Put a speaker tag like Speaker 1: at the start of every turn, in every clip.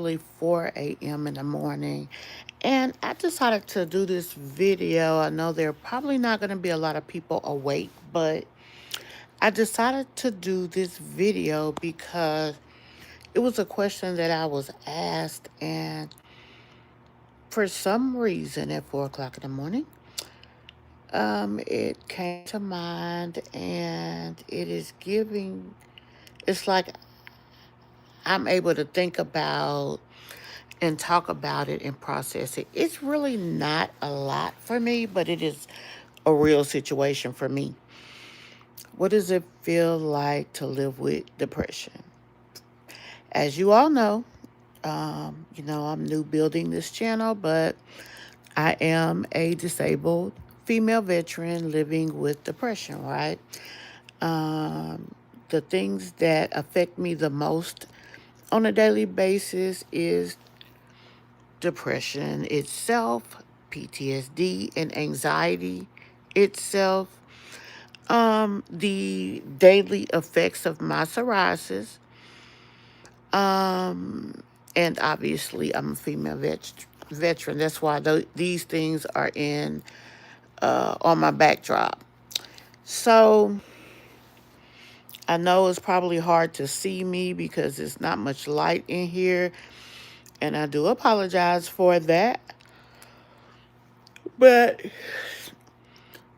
Speaker 1: actually 4 a.m. in the morning, and I decided to do this video. I know there are probably not going to be a lot of people awake, but I decided to do this video because it was a question that I was asked, and for some reason at 4 o'clock in the morning, it came to mind, and it's like I'm able to think about and talk about it and process it. It's really not a lot for me, but it is a real situation for me. What does it feel like to live with depression? As you all know, I'm new building this channel, but I am a disabled female veteran living with depression, right? Um, the things that affect me the most on a daily basis is depression itself, PTSD, and anxiety itself, the daily effects of my psoriasis, um, and obviously I'm a female veteran. That's why these things are in on my backdrop. So I know it's probably hard to see me because there's not much light in here, and I do apologize for that. But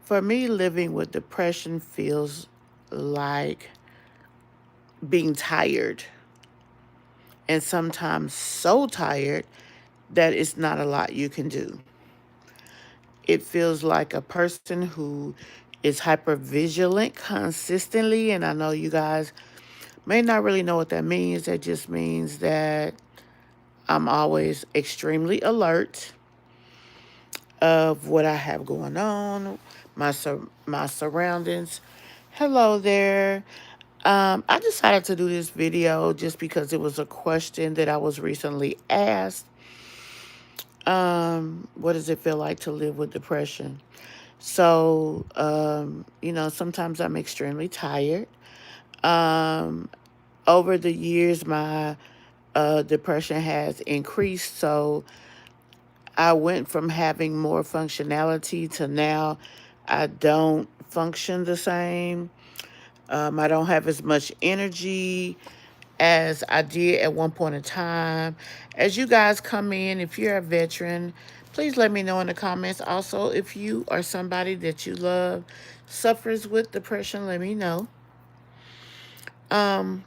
Speaker 1: for me, living with depression feels like being tired, and sometimes so tired that it's not a lot you can do. It feels like a person who is hyper vigilant consistently, and I know you guys may not really know what that means. That just means that I'm always extremely alert of what I have going on, my surroundings. Hello there. I decided to do this video just because it was a question that I was recently asked. What does it feel like to live with depression? So, sometimes I'm extremely tired. Um, Over the years, my depression has increased. So I went from having more functionality to now I don't function the same. I don't have as much energy as I did at one point in time. As you guys come in, if you're a veteran, please let me know in the comments. Also, if you or somebody that you love suffers with depression, let me know. Um,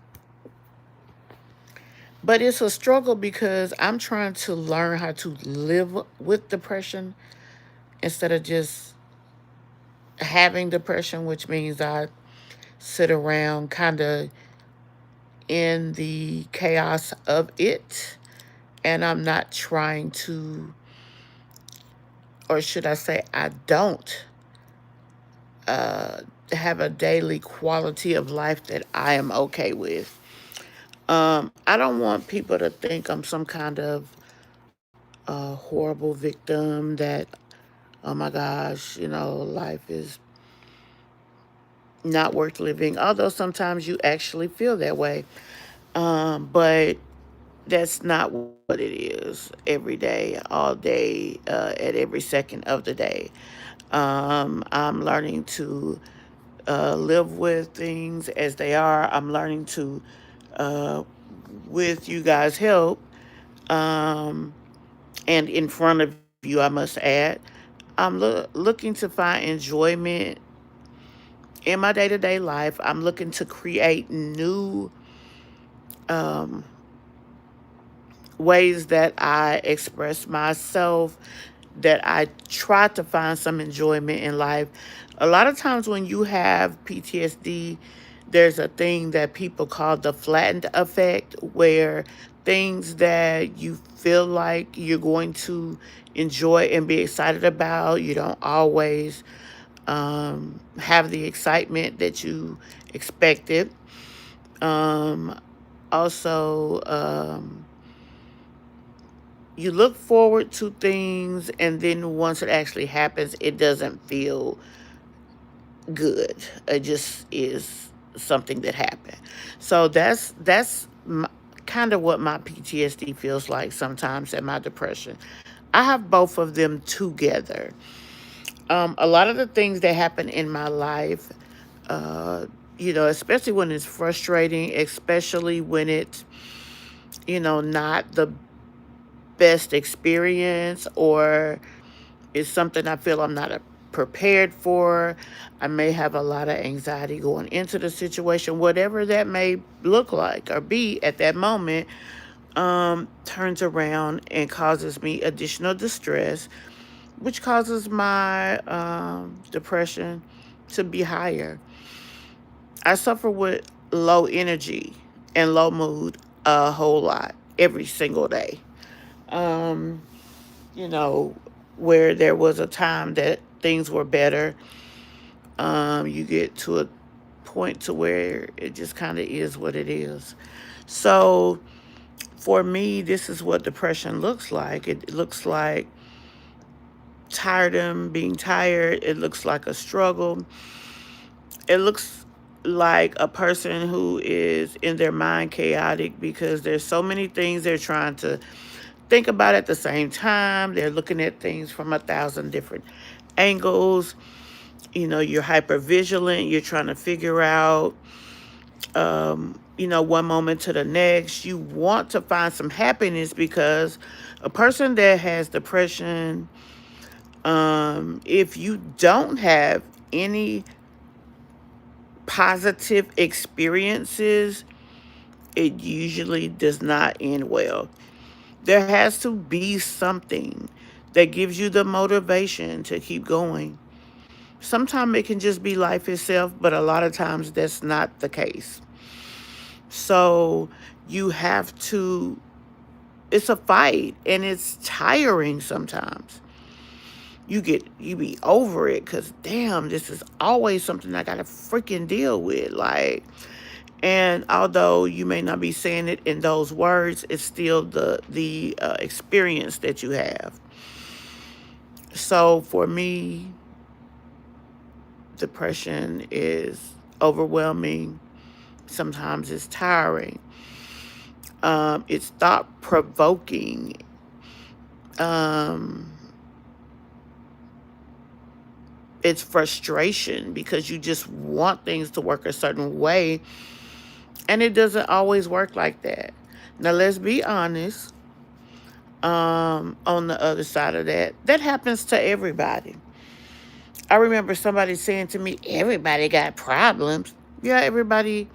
Speaker 1: but it's a struggle because I'm trying to learn how to live with depression instead of just having depression, which means I sit around kind of in the chaos of it, and I'm not trying to, or should I say, I don't uh, have a daily quality of life that I am okay with. I don't want people to think I'm some kind of horrible victim that, oh my gosh, life is not worth living. Although sometimes you actually feel that way. But that's not what it is every day, all day, at every second of the day. I'm learning to live with things as they are. I'm learning to, uh, with you guys' help, um, and in front of you, I must add, I'm looking to find enjoyment in my day to day life. I'm looking to create new um, ways that I express myself, that I try to find some enjoyment in life. A lot of times when you have PTSD, there's a thing that people call the flattened effect, where things that you feel like you're going to enjoy and be excited about, you don't always have the excitement that you expected. Um, Also, you look forward to things, and then once it actually happens, it doesn't feel good. It just is something that happened. So that's kind of what my PTSD feels like sometimes and my depression. I have both of them together. A lot of the things that happen in my life, uh, especially when it's frustrating, especially when it's, not the best experience, or it's something I feel I'm not prepared for. I may have a lot of anxiety going into the situation, whatever that may look like or be at that moment, turns around and causes me additional distress, which causes my depression to be higher. I suffer with low energy and low mood a whole lot every single day. Um, you know, where there was a time that things were better, you get to a point to where it just kind of is what it is. So for me, this is what depression looks like. It looks like tiredom, being tired. It looks like a struggle. It looks like a person who is in their mind chaotic because there's so many things they're trying to think about at the same time. They're looking at things from 1,000 different angles. You're hyper vigilant. You're trying to figure out, one moment to the next. You want to find some happiness because a person that has depression, if you don't have any positive experiences, it usually does not end well. There has to be something that gives you the motivation to keep going. Sometimes it can just be life itself, but a lot of times that's not the case. So you have to, it's a fight and it's tiring sometimes. You be over it because damn, this is always something I gotta freaking deal with. Like, and although you may not be saying it in those words, it's still the experience that you have. So for me, depression is overwhelming. Sometimes it's tiring. It's thought provoking. Um, it's frustration because you just want things to work a certain way, and it doesn't always work like that. Now, let's be honest. On the other side of that, that happens to everybody. I remember somebody saying to me, everybody got problems. Yeah, everybody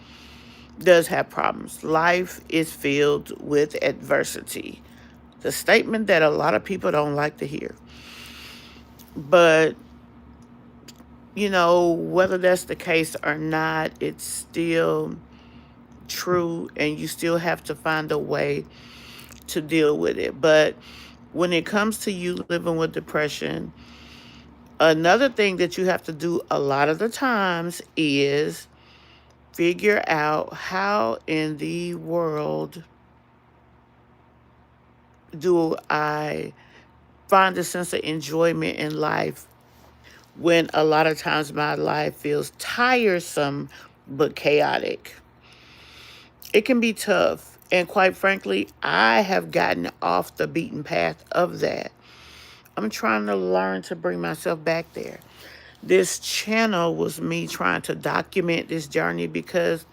Speaker 1: does have problems. Life is filled with adversity. The statement that a lot of people don't like to hear. But, whether that's the case or not, it's still true, and you still have to find a way to deal with it. But when it comes to you living with depression, another thing that you have to do a lot of the times is figure out how in the world do I find a sense of enjoyment in life when a lot of times my life feels tiresome but chaotic. It can be tough. And quite frankly, I have gotten off the beaten path of that. I'm trying to learn to bring myself back there. This channel was me trying to document this journey because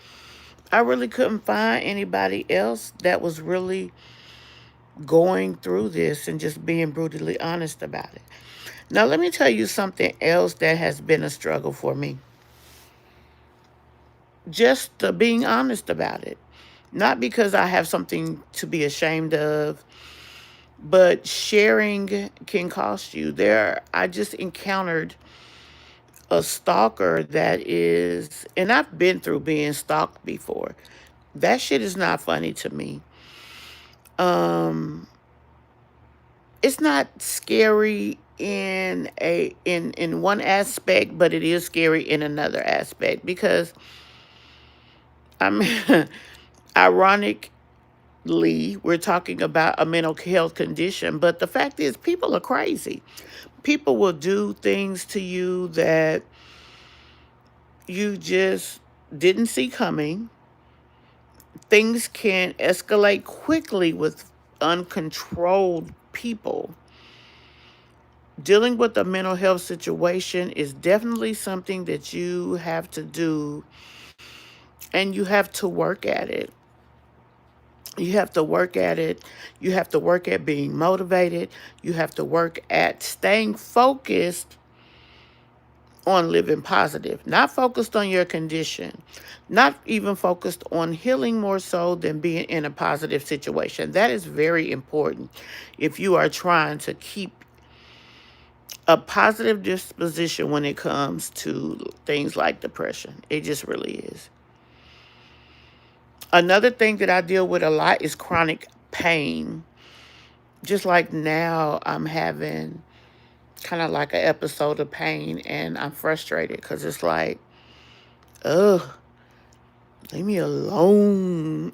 Speaker 1: I really couldn't find anybody else that was really going through this and just being brutally honest about it. Now, let me tell you something else that has been a struggle for me. Just being honest about it. Not because I have something to be ashamed of, but sharing can cost you. I just encountered a stalker that is, and I've been through being stalked before. That shit is not funny to me. Um, it's not scary in one aspect, but it is scary in another aspect because I'm ironically we're talking about a mental health condition, but the fact is people are crazy. People will do things to you that you just didn't see coming. Things can escalate quickly with uncontrolled people. Dealing with a mental health situation is definitely something that you have to do, and you have to work at it. You have to work at it. You have to work at being motivated. You have to work at staying focused on living positive, not focused on your condition, not even focused on healing more so than being in a positive situation. That is very important if you are trying to keep a positive disposition when it comes to things like depression. It just really is. Another thing that I deal with a lot is chronic pain. Just like now, I'm having kind of like an episode of pain, and I'm frustrated because it's like, ugh, leave me alone.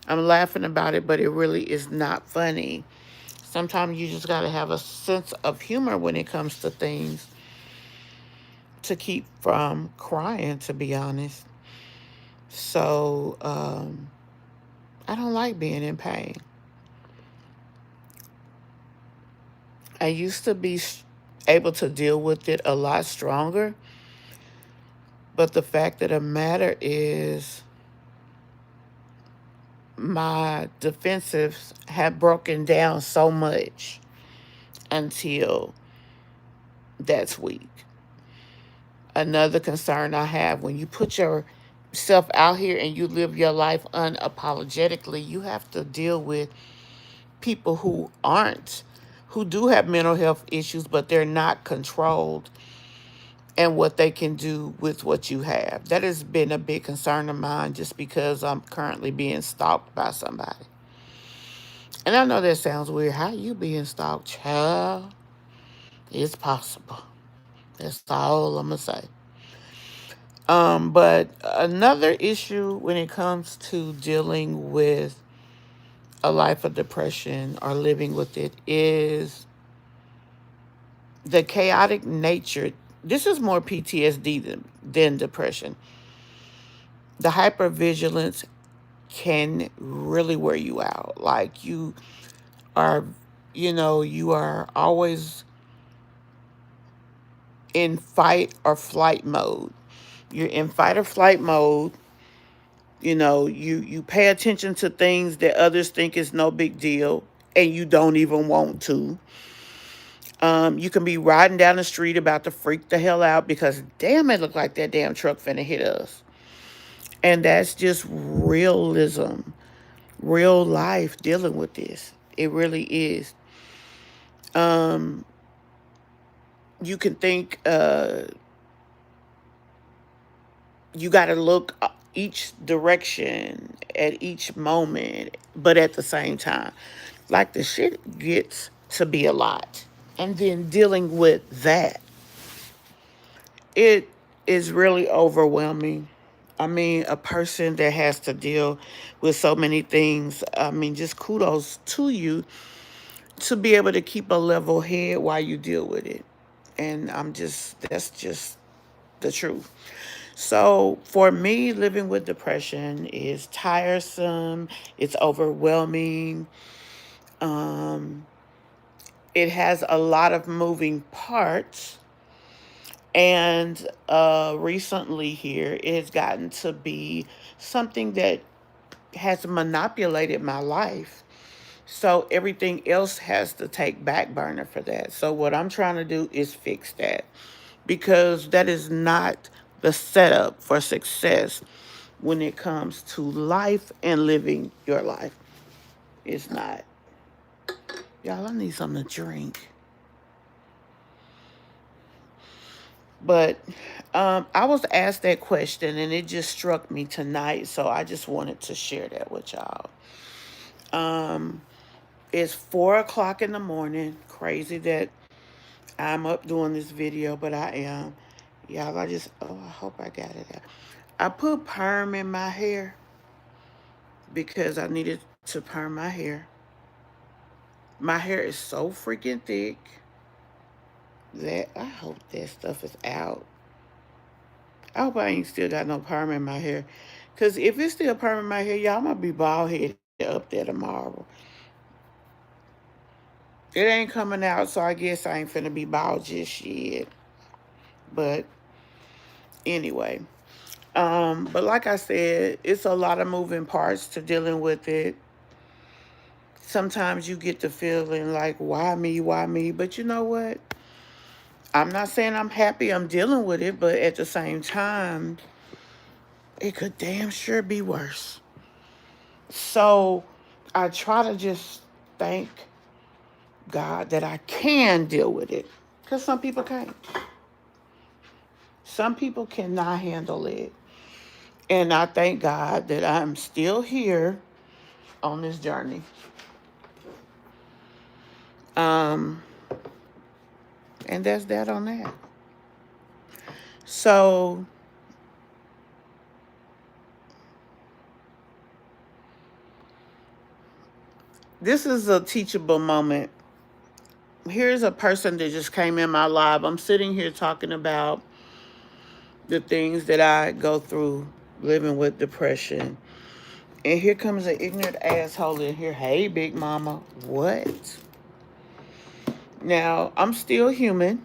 Speaker 1: I'm laughing about it, but it really is not funny. Sometimes you just got to have a sense of humor when it comes to things to keep from crying, to be honest. So, I don't like being in pain. I used to be able to deal with it a lot stronger, but the fact of the matter is, my defensives have broken down so much until that's weak. Another concern I have, when you put yourself out here and you live your life unapologetically, you have to deal with people who do have mental health issues, but they're not controlled, and what they can do with what you have. That has been a big concern of mine just because I'm currently being stalked by somebody. And I know that sounds weird. How you being stalked, child? It's possible. That's all I'm gonna say. But another issue when it comes to dealing with a life of depression or living with it is the chaotic nature. This is more PTSD than depression. The hypervigilance can really wear you out. Like are, you are always in fight or flight mode. You're in fight or flight mode. You pay attention to things that others think is no big deal, and you don't even want to. You can be riding down the street about to freak the hell out because damn, it looked like that damn truck finna hit us. And that's just realism, real life dealing with this. It really is. Um, you can think you got to look each direction at each moment, but at the same time, like the shit gets to be a lot. And then dealing with that, it is really overwhelming. I mean, a person that has to deal with so many things, I mean, just kudos to you to be able to keep a level head while you deal with it. And that's just the truth. So for me, living with depression is tiresome, it's overwhelming. Um, it has a lot of moving parts. And recently here, it has gotten to be something that has manipulated my life. So everything else has to take back burner for that. So what I'm trying to do is fix that, because that is not the setup for success when it comes to life and living your life. It's not. Y'all, I need something to drink. But I was asked that question and it just struck me tonight. So I just wanted to share that with y'all. Um, it's 4 o'clock in the morning. Crazy that I'm up doing this video, but I am. Y'all, I hope I got it out. I put perm in my hair because I needed to perm my hair. My hair is so freaking thick that I hope that stuff is out. I hope I ain't still got no perm in my hair, Because if it's still permanent in my hair, y'all, I'm going to be bald headed up there tomorrow. It ain't coming out, so I guess I ain't finna be bald just yet. But anyway. But like I said, it's a lot of moving parts to dealing with it. Sometimes you get the feeling like, why me, why me? But you know what? I'm not saying I'm happy I'm dealing with it, but at the same time, it could damn sure be worse. So I try to just thank God that I can deal with it. Because some people can't. Some people cannot handle it. And I thank God that I'm still here on this journey. Um, and that's that on that. So this is a teachable moment. Here's a person that just came in my live. I'm sitting here talking about the things that I go through living with depression. And here comes an ignorant asshole in here. Hey, Big Mama. What? Now, I'm still human.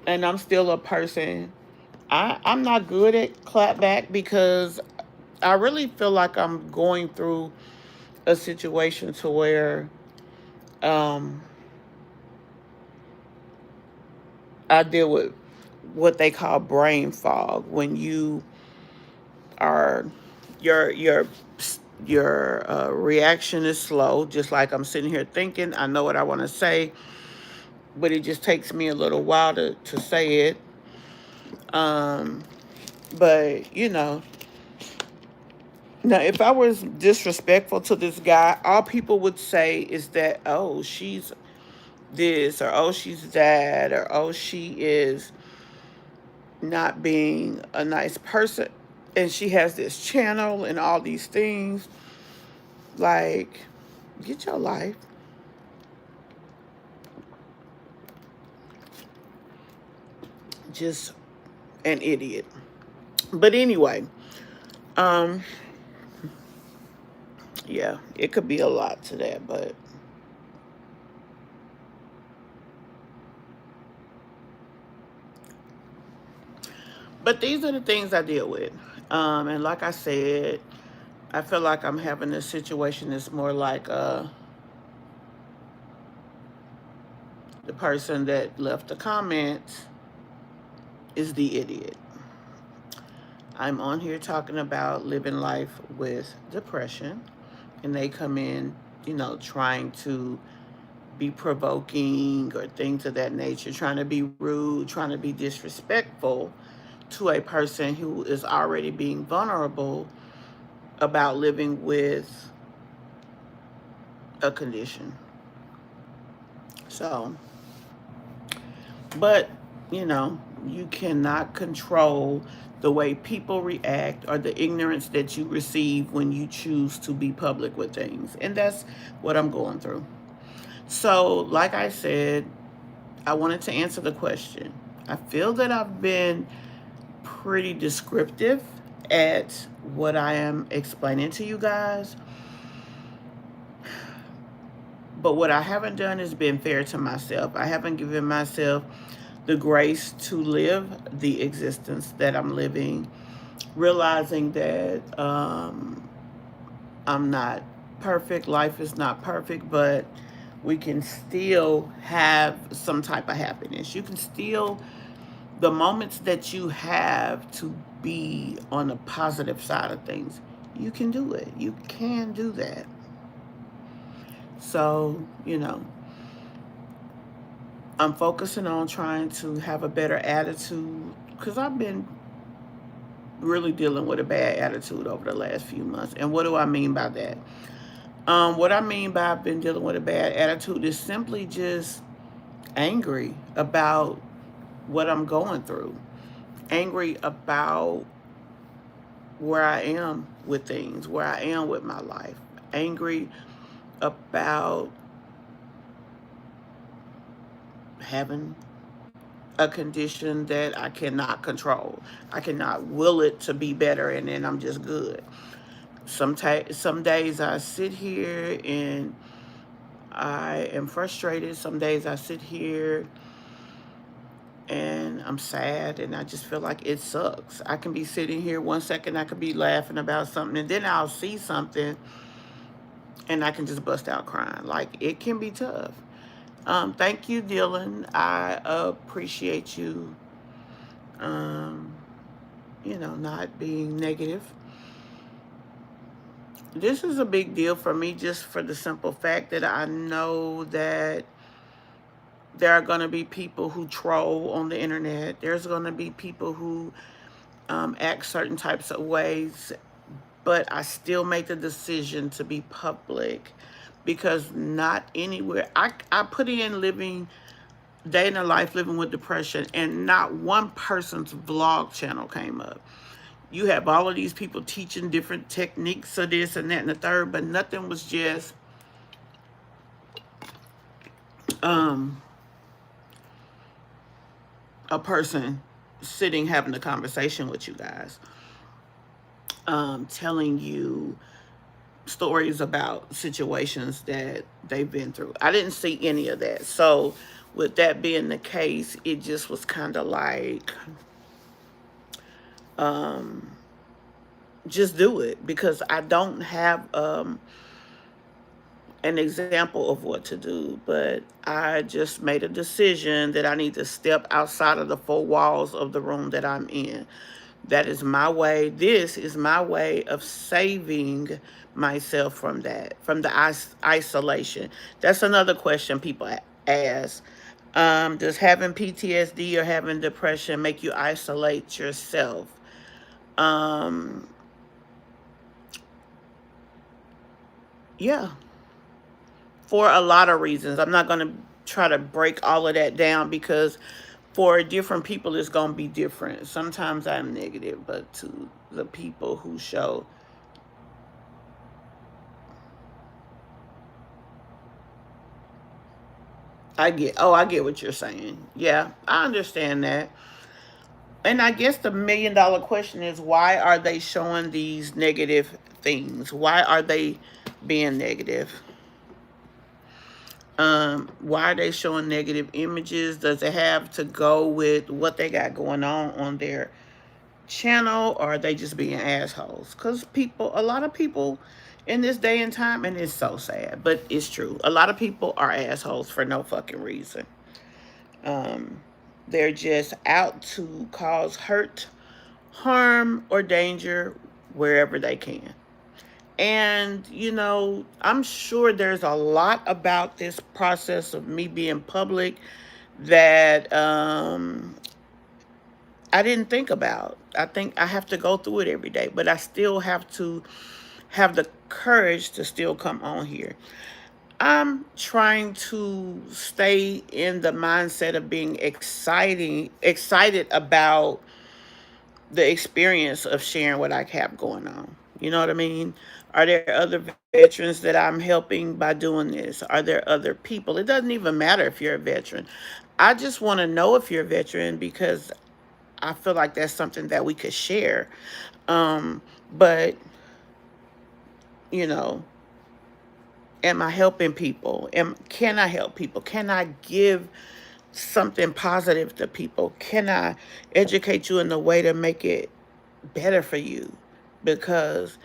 Speaker 1: And I'm still a person. I'm not good at clapback because I really feel like I'm going through a situation to where um, I deal with what they call brain fog when you are your your reaction is slow, just like I'm sitting here thinking I know what I want to say, but it just takes me a little while to say it. um but now if I was disrespectful to this guy, all people would say is that, oh, she's this, or oh, she's that, or oh, she is not being a nice person, and she has this channel and all these things. Like, get your life. Just an idiot. But anyway, um yeah, it could be a lot to that, but these are the things I deal with. And like I said, I feel like I'm having a situation that's more like the person that left the comment is the idiot. I'm on here talking about living life with depression, and they come in, trying to be provoking or things of that nature, trying to be rude, trying to be disrespectful to a person who is already being vulnerable about living with a condition. So, but, you cannot control the way people react or the ignorance that you receive when you choose to be public with things. And that's what I'm going through. So, like I said, I wanted to answer the question. I feel that I've been pretty descriptive at what I am explaining to you guys. But what I haven't done is been fair to myself. I haven't given myself the grace to live the existence that I'm living, realizing that I'm not perfect. Life is not perfect, but we can still have some type of happiness. You can still, the moments that you have to be on the positive side of things, you can do it. You can do that. So, I'm focusing on trying to have a better attitude because I've been really dealing with a bad attitude over the last few months. And what do I mean by that? What I mean by I've been dealing with a bad attitude is simply just angry about what I'm going through, angry about where I am with things, where I am with my life, angry about having a condition that I cannot control. I cannot will it to be better, and then I'm just good. Some days I sit here and I am frustrated. Some days I sit here and I'm sad and I just feel like it sucks. I can be sitting here one second, I could be laughing about something, and then I'll see something and I can just bust out crying. Like, it can be tough. Thank you, Dylan. I appreciate you, um, not being negative. This is a big deal for me just for the simple fact that I know that there are going to be people who troll on the internet. There's going to be people who act certain types of ways, but I still make the decision to be public because not anywhere. I put in living day in the life living with depression, and not one person's vlog channel came up. You have all of these people teaching different techniques of this and that and the third, but nothing was just um, a person sitting having a conversation with you guys, telling you stories about situations that they've been through. I didn't see any of that. So, with that being the case, it just was kind of like, um, just do it because I don't have an example of what to do, but I just made a decision that I need to step outside of the four walls of the room that I'm in. That is my way. This is my way of saving myself from that, from the isolation. That's another question people ask. Does having PTSD or having depression make you isolate yourself? Um, yeah, for a lot of reasons. I'm not going to try to break all of that down because for different people it's going to be different. Sometimes I'm negative, but to the people who show, I get what you're saying. Yeah, I understand that. And I guess the $1 million question is, why are they showing these negative things? Why are they being negative? Why are they showing negative images? Does it have to go with what they got going on their channel, or are they just being assholes? Because a lot of people in this day and time, and it's so sad, but it's true. A lot of people are assholes for no fucking reason. Um, they're just out to cause hurt, harm, or danger wherever they can. And, I'm sure there's a lot about this process of me being public that I didn't think about. I think I have to go through it every day, but I still have to have the courage to still come on here. I'm trying to stay in the mindset of being excited about the experience of sharing what I have going on. You know what I mean? Are there other veterans that I'm helping by doing this? Are there other people? It doesn't even matter if you're a veteran. I just want to know if you're a veteran because I feel like that's something that we could share. Um, but, you know, am I helping people? Can I help people? Can I give something positive to people? Can I educate you in a way to make it better for you? Because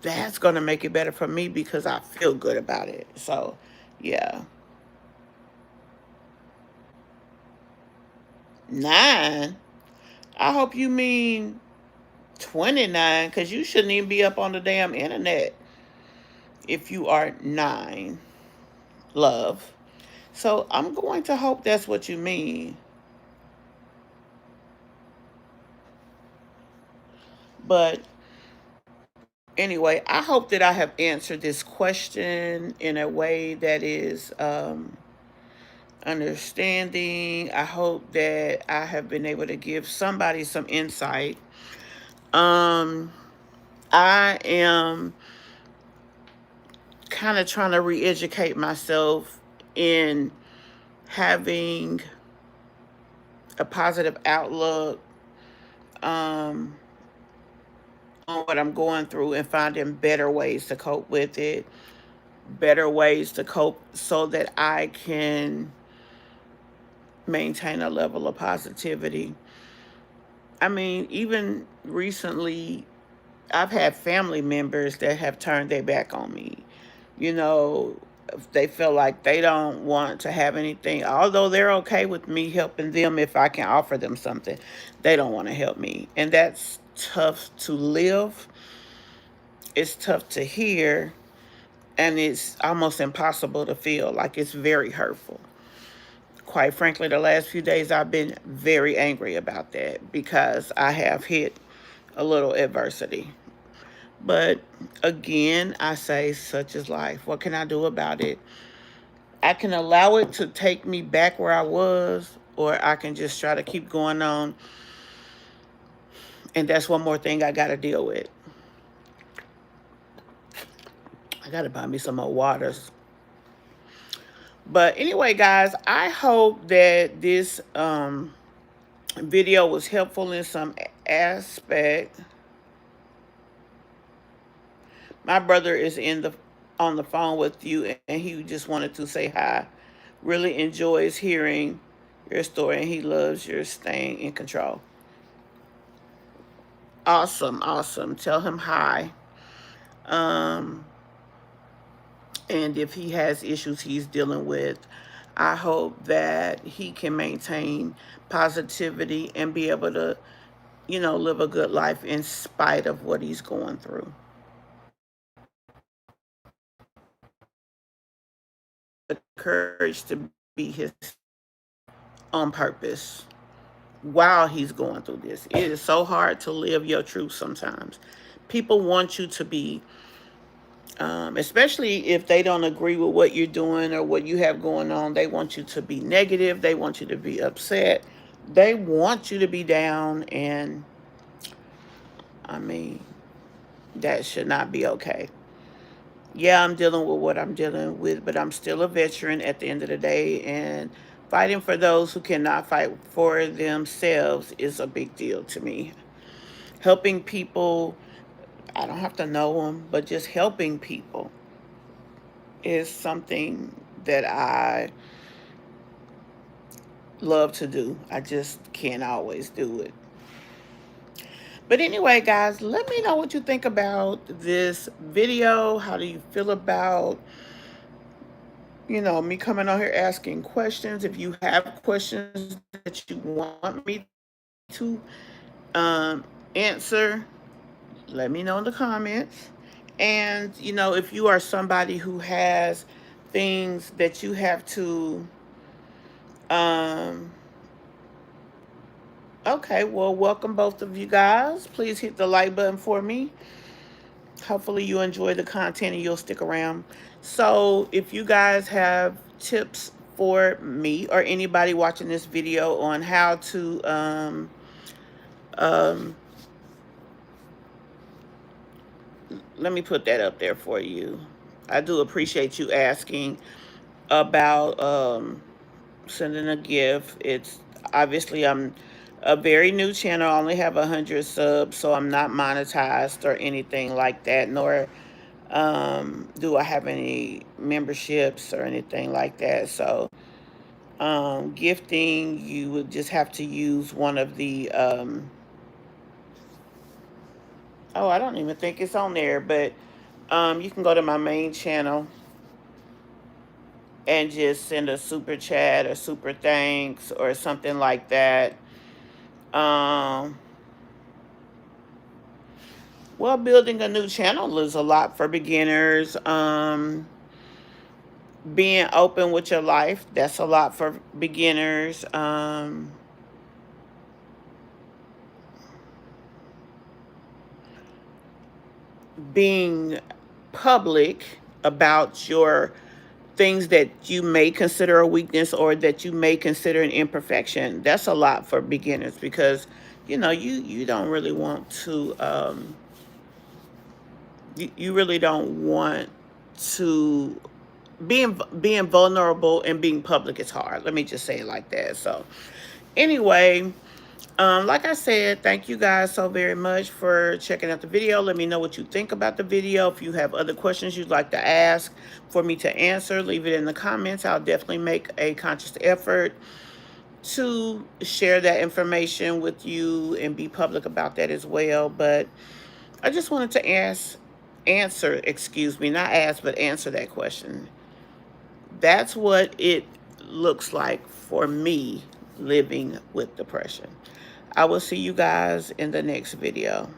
Speaker 1: that's going to make it better for me because I feel good about it. So, yeah. 9. I hope you mean 29 because you shouldn't even be up on the damn internet if you are 9, love. So I'm going to hope that's what you mean. But anyway, I hope that I have answered this question in a way that is understanding. I hope that I have been able to give somebody some insight. Um, I am kind of trying to re educate myself in having a positive outlook um, on what I'm going through and finding better ways to cope with it, better ways to cope so that I can maintain a level of positivity. I mean, even recently, I've had family members that have turned their back on me. You know, if they feel like they don't want to have anything, although they're okay with me helping them if I can offer them something, they don't want to help me. And that's tough to live. It's tough to hear. And it's almost impossible to feel. Like, it's very hurtful. Quite frankly, the last few days I've been very angry about that because I have hit a little adversity. But again, I say, such is life. What can I do about it? I can allow it to take me back where I was, or I can just try to keep going on. And that's one more thing I got to deal with. I got to buy me some more waters. But anyway, guys, I hope that this video was helpful in some aspect. My brother is on the phone with you, and he just wanted to say hi. Really enjoys hearing your story, and he loves your staying in control. Awesome, awesome. Tell him hi. Um, and if he has issues he's dealing with, I hope that he can maintain positivity and be able to, live a good life in spite of what he's going through. The courage to be his on purpose while he's going through this. It is so hard to live your truth sometimes. People want you to be, especially if they don't agree with what you're doing or what you have going on, they want you to be negative. They want you to be upset. They want you to be down. And I mean, that should not be okay. Yeah, I'm dealing with what I'm dealing with, but I'm still a veteran at the end of the day. And fighting for those who cannot fight for themselves is a big deal to me. Helping people, I don't have to know them, but just helping people is something that I love to do. I just can't always do it. But anyway, guys, let me know what you think about this video. How do you feel about, me coming on here asking questions? If you have questions that you want me to answer, let me know in the comments. And, if you are somebody who has things that you have to, okay, well, welcome both of you guys. Please hit the like button for me. Hopefully you enjoy the content and you'll stick around. So if you guys have tips for me or anybody watching this video on how to let me put that up there for you. I do appreciate you asking about sending a gift. It's obviously I'm a very new channel. I only have 100 subs, so I'm not monetized or anything like that, nor do I have any memberships or anything like that. So gifting, you would just have to use one of the oh, I don't even think it's on there, but you can go to my main channel and just send a super chat or super thanks or something like that. Well, building a new channel is a lot for beginners. Being open with your life, that's a lot for beginners. Being public about your things that you may consider a weakness or that you may consider an imperfection, that's a lot for beginners because you don't really want to you really don't want to being vulnerable and being public is hard. Let me just say it like that. So Anyway, like I said, thank you guys so very much for checking out the video. Let me know what you think about the video. If you have other questions you'd like to ask for me to answer, leave it in the comments. I'll definitely make a conscious effort to share that information with you and be public about that as well. But I just wanted to answer, excuse me, not ask, but answer that question. That's what it looks like for me living with depression. I will see you guys in the next video.